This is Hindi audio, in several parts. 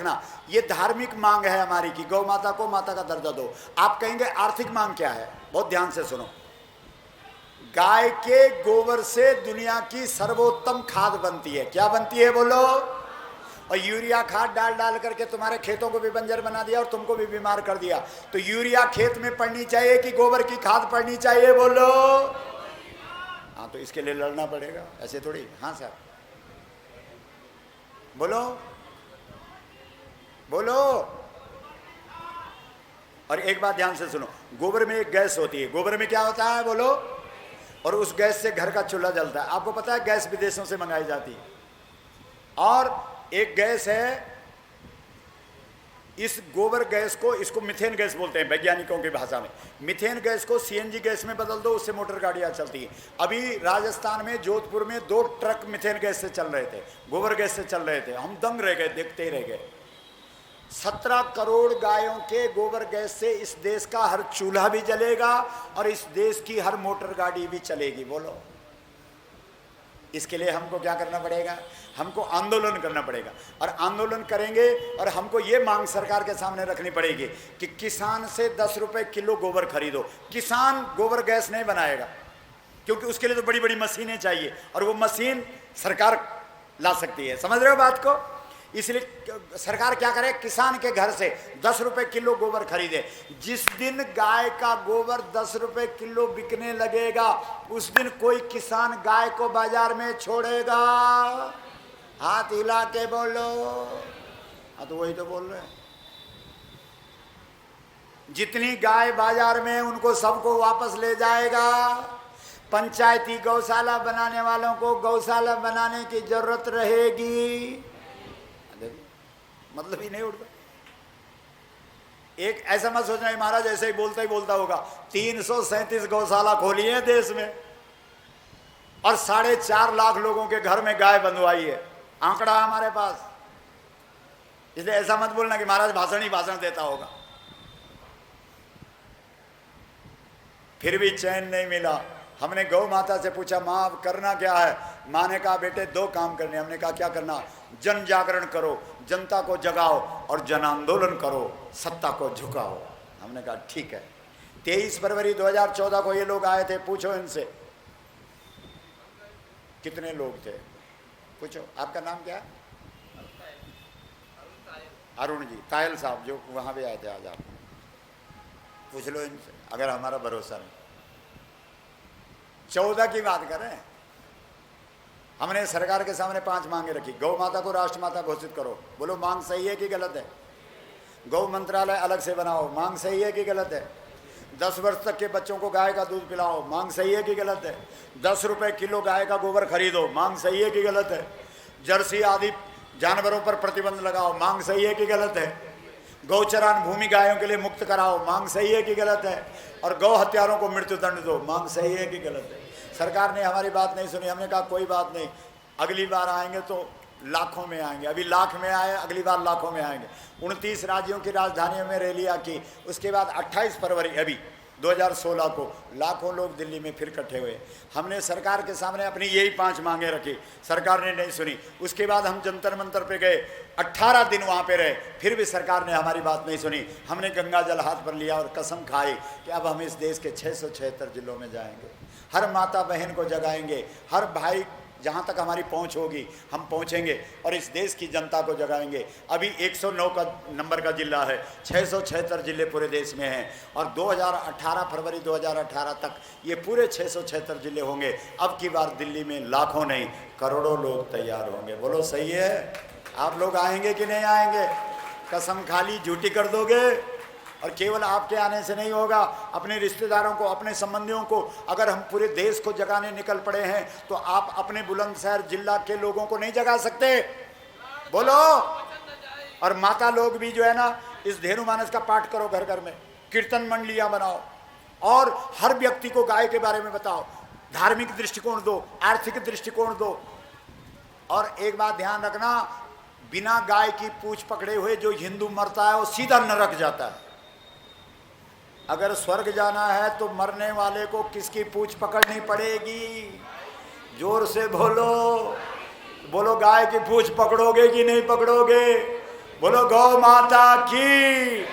ना, ये धार्मिक मांग है हमारी कि गौ माता को माता का दर्जा दो। आप कहेंगे आर्थिक मांग क्या है? बहुत ध्यान से सुनो। गाय के गोबर से दुनिया की सर्वोत्तम खाद बनती है। क्या बनती है बोलो? और यूरिया खाद डाल डाल करके तुम्हारे खेतों को भी बंजर बना दिया और तुमको भी बीमार कर दिया। तो यूरिया खेत में पड़नी चाहिए कि गोबर की खाद पड़नी चाहिए बोलो? हाँ, तो इसके लिए लड़ना पड़ेगा, ऐसे थोड़ी। हाँ साहब बोलो बोलो। और एक बात ध्यान से सुनो, गोबर में एक गैस होती है। गोबर में क्या होता है बोलो? और उस गैस से घर का चूल्हा जलता है। आपको पता है गैस विदेशों से मंगाई जाती है। और एक गैस है, इस गोबर गैस को, इसको मीथेन गैस बोलते हैं वैज्ञानिकों की भाषा में। मीथेन गैस को सीएनजी गैस में बदल दो, उससे मोटर गाड़ियां चलती हैं। अभी राजस्थान में जोधपुर में 2 ट्रक मीथेन गैस से चल रहे थे, गोबर गैस से चल रहे थे। हम दंग रह गए, देखते ही रह गए। 17 करोड़ गायों के गोबर गैस से इस देश का हर चूल्हा भी जलेगा और इस देश की हर मोटर गाड़ी भी चलेगी। बोलो, इसके लिए हमको क्या करना पड़ेगा? हमको आंदोलन करना पड़ेगा। और आंदोलन करेंगे और हमको ये मांग सरकार के सामने रखनी पड़ेगी कि किसान से 10 रुपए किलो गोबर खरीदो। किसान गोबर गैस नहीं बनाएगा, क्योंकि उसके लिए तो बड़ी बड़ी मशीनें चाहिए और वो मशीन सरकार ला सकती है। समझ रहे हो बात को? इसलिए सरकार क्या करे, किसान के घर से 10 रुपए किलो गोबर खरीदे। जिस दिन गाय का गोबर 10 रुपए किलो बिकने लगेगा, उस दिन कोई किसान गाय को बाजार में छोड़ेगा? हाथ हिला के बोलो। हाँ, तो वही तो बोल रहे हैं। जितनी गाय बाजार में, उनको सबको वापस ले जाएगा। पंचायती गौशाला बनाने वालों को गौशाला बनाने की जरूरत रहेगी। मतलब ही नहीं उठता। एक ऐसा मत सोचना महाराज ऐसे ही बोलता होगा। 337 गौशाला खोली है देश में और 4.5 लाख लोगों के घर में गाय बंधवाई है। आंकड़ा हमारे पास। इसलिए ऐसा मत बोलना कि महाराज भाषण ही भाषण देता होगा। फिर भी चैन नहीं मिला। हमने गौ माता से पूछा, माँ अब करना क्या है? माँ ने कहा, बेटे 2 काम करने। हमने कहा क्या करना? जन जागरण करो, जनता को जगाओ, और जन आंदोलन करो, सत्ता को झुकाओ। हमने कहा ठीक है। 23 फरवरी 2014 को ये लोग आए थे। पूछो इनसे कितने लोग थे, पूछो। आपका नाम क्या है? अरुण जी, तायल साहब जो वहां भी आए थे आज। आप पूछ लो इनसे, अगर हमारा भरोसा नहीं। 14 की बात करें। हमने सरकार के सामने 5 मांगे रखी। गौ माता को राष्ट्रमाता घोषित करो। बोलो मांग सही है कि गलत है? गौ मंत्रालय अलग से बनाओ। मांग सही है कि गलत है? 10 वर्ष तक के बच्चों को गाय का दूध पिलाओ। मांग सही है कि गलत है? 10 रुपए किलो गाय का गोबर खरीदो। मांग सही है कि गलत है? जर्सी आदि जानवरों पर प्रतिबंध लगाओ। मांग सही है कि गलत है? गौचरान भूमि गायों के लिए मुक्त कराओ। मांग सही है कि गलत है? और गौ हत्यारों को मृत्यु दंड दो। मांग सही है कि गलत है? सरकार ने हमारी बात नहीं सुनी। हमने कहा कोई बात नहीं, अगली बार आएंगे तो लाखों में आएंगे। अभी लाख में आए, अगली बार लाखों में आएंगे। 29 राज्यों की राजधानियों में रैलियां की। उसके बाद 28 फरवरी अभी 2016 को लाखों लोग दिल्ली में फिर इकट्ठे हुए। हमने सरकार के सामने अपनी यही 5 मांगे रखी। सरकार ने नहीं सुनी। उसके बाद हम जंतर मंतर पे गए, 18 दिन वहाँ पे रहे, फिर भी सरकार ने हमारी बात नहीं सुनी। हमने गंगा जल हाथ पर लिया और कसम खाई कि अब हम इस देश के 676 जिलों में जाएंगे, हर माता बहन को जगाएंगे, हर भाई जहाँ तक हमारी पहुँच होगी हम पहुँचेंगे और इस देश की जनता को जगाएंगे। अभी 109 का नंबर का जिला है, 676 जिले पूरे देश में हैं और 2018 फरवरी 2018 तक ये पूरे 676 जिले होंगे। अब की बार दिल्ली में लाखों नहीं करोड़ों लोग तैयार होंगे। बोलो सही है? आप लोग आएंगे कि नहीं आएंगे? कसम खाली झूठी कर दोगे? और केवल आपके आने से नहीं होगा, अपने रिश्तेदारों को, अपने संबंधियों को। अगर हम पूरे देश को जगाने निकल पड़े हैं तो आप अपने बुलंदशहर जिला के लोगों को नहीं जगा सकते? बोलो। और माता लोग भी जो है ना, इस धेनु मानस का पाठ करो, घर घर में कीर्तन मंडलियां बनाओ और हर व्यक्ति को गाय के बारे में बताओ। धार्मिक दृष्टिकोण दो, आर्थिक दृष्टिकोण दो। और एक बात ध्यान रखना, बिना गाय की पूंछ पकड़े हुए जो हिंदू मरता है वो सीधा नरक जाता है। अगर स्वर्ग जाना है तो मरने वाले को किसकी पूंछ पकड़नी पड़ेगी? जोर से बोलो, बोलो गाय की पूंछ पकड़ोगे कि नहीं पकड़ोगे? बोलो गौ माता की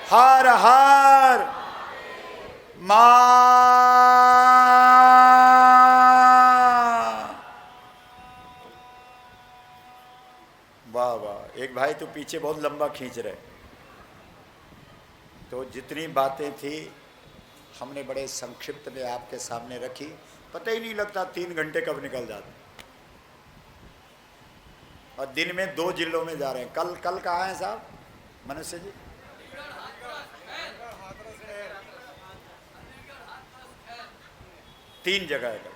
हर हर मां। वाह वाह, एक भाई तो पीछे बहुत लंबा खींच रहे। तो जितनी बातें थी हमने बड़े संक्षिप्त में आपके सामने रखी, पता ही नहीं लगता 3 घंटे कब निकल जाते। और दिन में 2 जिलों में जा रहे हैं। कल कहाँ हैं साहब मनुष्य जी? 3 जगह है,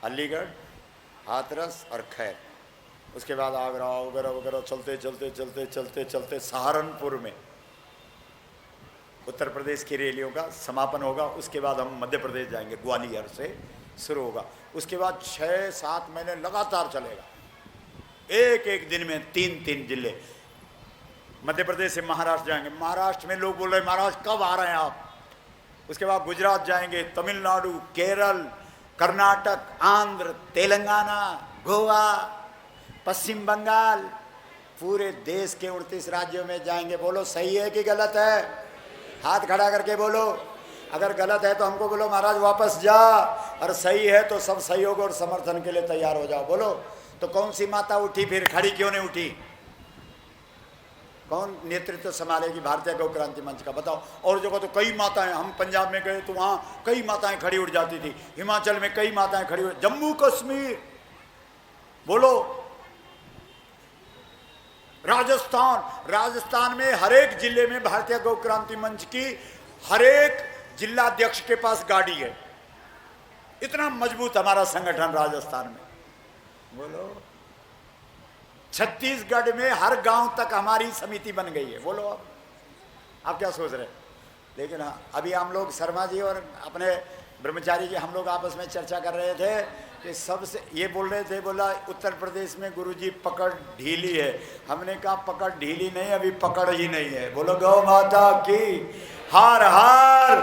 अलीगढ़, हाथरस और खैर। उसके बाद आगरा वगैरह वगैरह चलते चलते चलते चलते चलते सहारनपुर में उत्तर प्रदेश की रैलियों का समापन होगा। उसके बाद हम मध्य प्रदेश जाएंगे, ग्वालियर से शुरू होगा। उसके बाद 6-7 महीने लगातार चलेगा, एक एक दिन में 3-3 जिले। मध्य प्रदेश से महाराष्ट्र जाएंगे, महाराष्ट्र में लोग बोल रहे हैं महाराष्ट्र कब आ रहे हैं आप। उसके बाद गुजरात जाएंगे, तमिलनाडु, केरल, कर्नाटक, आंध्र, तेलंगाना, गोवा, पश्चिम बंगाल, पूरे देश के 29 राज्यों में जाएंगे। बोलो सही है कि गलत है? हाथ खड़ा करके बोलो। अगर गलत है तो हमको बोलो महाराज वापस जा, और सही है तो सब सहयोग और समर्थन के लिए तैयार हो जाओ। बोलो तो कौन सी माता उठी, फिर खड़ी क्यों नहीं उठी? कौन नेतृत्व संभालेगी भारतीय गौ क्रांति मंच का? बताओ। और जगह तो कई माताएं, हम पंजाब में गए तो वहाँ कई माताएं खड़ी उठ जाती थी, हिमाचल में कई माताएं खड़ी उठ, जम्मू कश्मीर, बोलो राजस्थान में हर एक जिले में भारतीय गौ क्रांति मंच की हर एक जिलाध्यक्ष के पास गाड़ी है। इतना मजबूत हमारा संगठन राजस्थान में। बोलो छत्तीसगढ़ में हर गांव तक हमारी समिति बन गई है। बोलो अब आप क्या सोच रहे? लेकिन अभी हम लोग शर्मा जी और अपने ब्रह्मचारी जी, हम लोग आपस में चर्चा कर रहे थे कि सबसे ये बोल रहे थे, बोला उत्तर प्रदेश में गुरुजी पकड़ ढीली है। हमने कहा पकड़ ढीली नहीं, अभी पकड़ ही नहीं है। बोलो गौ माता की हर हर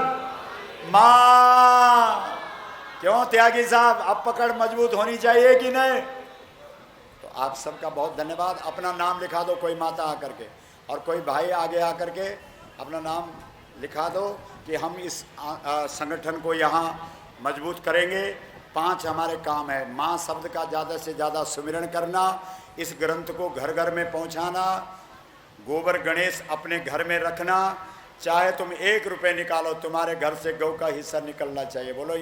मां। क्यों त्यागी साहब, अब पकड़ मजबूत होनी चाहिए कि नहीं? तो आप सबका बहुत धन्यवाद। अपना नाम लिखा दो, कोई माता आकर के और कोई भाई आगे आकर के अपना नाम लिखा दो कि हम इस संगठन को यहाँ मजबूत करेंगे। 5 हमारे काम है। माँ शब्द का ज़्यादा से ज़्यादा सुमिरन करना, इस ग्रंथ को घर घर में पहुँचाना, गोबर गणेश अपने घर में रखना। चाहे तुम 1 रुपये निकालो, तुम्हारे घर से गौ का हिस्सा निकलना चाहिए। बोलो।